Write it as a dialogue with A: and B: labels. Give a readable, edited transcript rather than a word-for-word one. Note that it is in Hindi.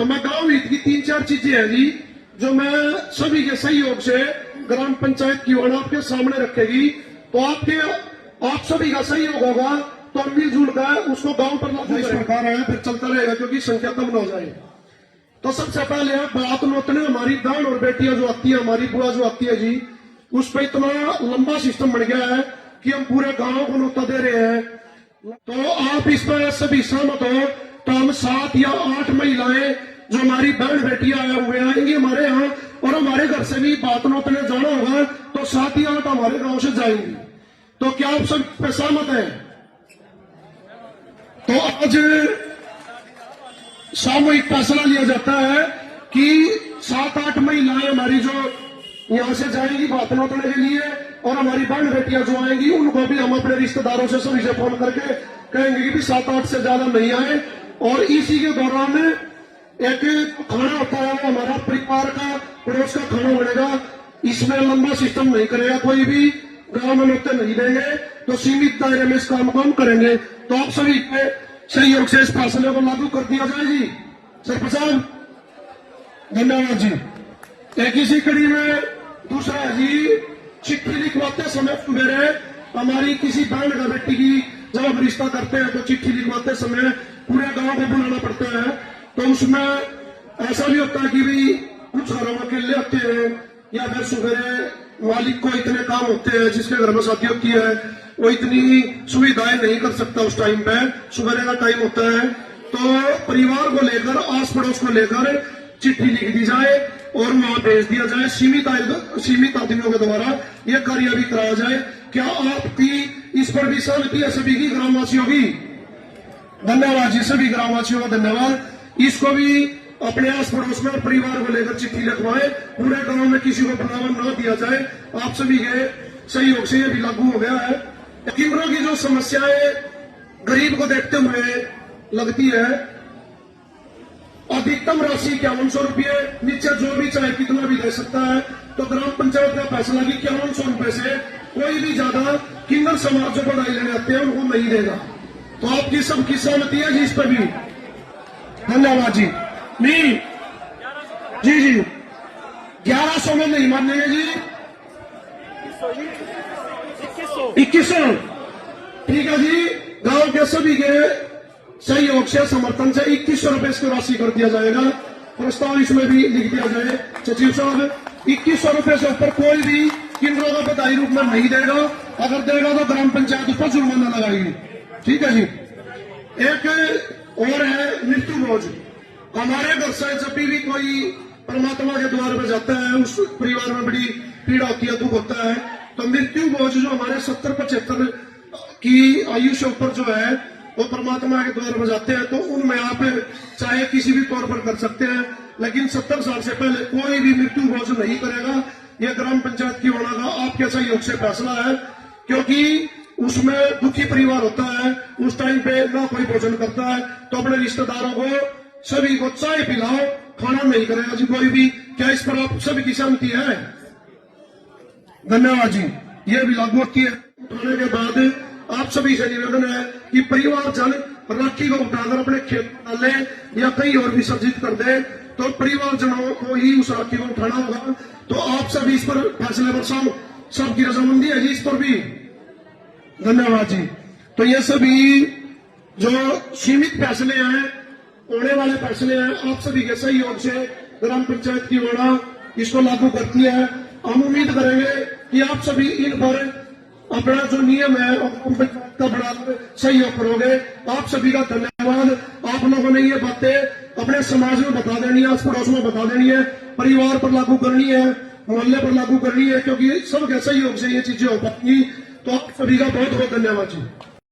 A: तो मैं गांव हित की 3-4 चीजें हैं जी जो मैं सभी के सहयोग से ग्राम पंचायत की वार्ड आपके सामने रखेगी। तो आप सभी का सहयोग होगा तो मिलजुल कर उसको गांव पर लागू इस प्रकार है, फिर चलता रहेगा क्योंकि संख्या कम न हो जाए। तो सबसे पहले बात नोतने हमारी बहन और बेटियां जो आती है, हमारी बुआ जो आती है जी, उस पर इतना लंबा सिस्टम बन गया है कि हम पूरे गांव को नोता दे रहे हैं। तो आप इस पर सभी सहमत हो तो हम 7 या 8 महिलाएं जो हमारी बहन बेटियां आए हुए आएंगी हमारे यहाँ, और हमारे घर से भी बात नोतने जाना होगा तो 7 या 8 हमारे गांव से जाएंगी। तो क्या आप सब पे सहमत है? तो आज सामूहिक फैसला लिया जाता है कि 7-8 महिलाएं हमारी जो यहां से जाएंगी बात नोतने के लिए, और हमारी बहन बेटियां जो आएंगी उनको भी हम अपने रिश्तेदारों से सभी से फोन करके कहेंगे कि भी 7-8 से ज्यादा नहीं आए। और इसी के दौरान एक खाना होता है हमारा परिवार का पड़ोस का खाना बनेगा। इसमें लंबा सिस्टम नहीं करेगा कोई भी, गांव में नोते नहीं देंगे, तो सीमित दायरे में इस काम को हम करेंगे। तो आप सभी के सहयोग से इस फैसले को लागू कर दिया जाए जी। सरपंच साहब धन्यवाद जी। एक इसी कड़ी में दूसरा है जी, चिट्ठी लिखवाते समय मेरे हमारी किसी बहन का बेटी की जब हम रिश्ता करते हैं तो चिट्ठी लिखवाते समय पूरे गांव को बुलाना पड़ता है। तो उसमें ऐसा भी होता है कि भी कुछ घरों में अकेले होते हैं या फिर सवेरे मालिक को इतने काम होते हैं, जिसके घर में शादी होती है वो इतनी सुविधाएं नहीं कर सकता उस टाइम पे, सवेरे का टाइम होता है। तो परिवार को लेकर आस पड़ोस को लेकर चिट्ठी लिख दी जाए और वहां भेज दिया जाए। सीमित आदमियों के द्वारा यह कार्य भी कराया जाए। क्या आपकी इस पर भी सहमति है सभी की, ग्रामवासियों की? धन्यवाद जी, सभी ग्रामवासियों का धन्यवाद। इसको भी अपने आस पड़ोस में परिवार को लेकर चिट्ठी लिखवाए, पूरे गांव में किसी को बढ़ावा न दिया जाए। आप सभी के सहयोग से यह भी लागू हो गया है। किन्नरों की जो समस्याएं गरीब को देखते हुए लगती है, अधिकतम राशि 5100 रुपये, नीचे जो भी चाहे कितना भी दे सकता है। तो ग्राम पंचायत का फैसला कि 5100 रुपये से कोई भी ज्यादा किन्नर समाज जो बढ़ाई लेने आते हैं उनको नहीं देगा। तो आपकी सबकी सहमति है जी इस पर भी? धन्यवाद जी। नहीं जी 1100 में नहीं मानेंगे जी, 2100 ठीक है जी। गांव के सभी के सहयोग से समर्थन से 2100 रुपये इसकी राशि कर दिया जाएगा। प्रस्ताव इसमें भी लिख दिया जाए सचिव साहब। 2100 रुपये से ऊपर कोई भी किन्नरों का बधाई रूप में नहीं देगा, अगर देगा तो ग्राम पंचायत उस पर जुर्माना लगाएगी। ठीक है जी। एक और है मृत्यु भोज। हमारे घर से जब भी कोई परमात्मा के द्वार पर जाता है उस परिवार में बड़ी पीड़ा होती है, दुख होता है। तो मृत्यु भोज जो हमारे 70-75 की आयु से ऊपर जो है वो परमात्मा के द्वार पर जाते हैं, तो उनमें आप चाहे किसी भी तौर पर कर सकते हैं, लेकिन 70 साल से पहले कोई भी मृत्यु भोज नहीं करेगा। यह ग्राम पंचायत की वार्ड का आपके सहयोग से फैसला है, क्योंकि उसमें दुखी परिवार होता है, उस टाइम पे ना कोई भोजन करता है। तो अपने रिश्तेदारों को सभी को चाय पिलाओ, खाना नहीं करेगा जी कोई भी। क्या इस पर आप सभी की सहमति है? धन्यवाद जी। ये भी लागू होती है। उठाने के बाद आप सभी से निवेदन है कि परिवार जन राखी को उठाकर अपने खेत में डाले या कहीं और विसर्जित कर दे, तो परिवार जनों को ही उस राखी को उठाना होगा। तो आप सभी इस पर फैसले पर सबकी रजामंदी है जी इस पर भी? धन्यवाद जी। तो ये सभी जो सीमित फैसले हैं, होने वाले फैसले हैं, आप सभी के सहयोग से ग्राम पंचायत की वार्ड इसको लागू करती है। हम उम्मीद करेंगे कि आप सभी इन पर अपना जो नियम है का बड़ा सहयोग करोगे। आप सभी का धन्यवाद। आप लोगों ने ये बातें अपने समाज में बता देनी है, आस पड़ोस में बता देनी है, परिवार पर लागू करनी है, मोहल्ले पर लागू करनी है, क्योंकि सबके सहयोग से ये चीजें हो पाएंगी। तो आप सभी का बहुत बहुत धन्यवाद जी।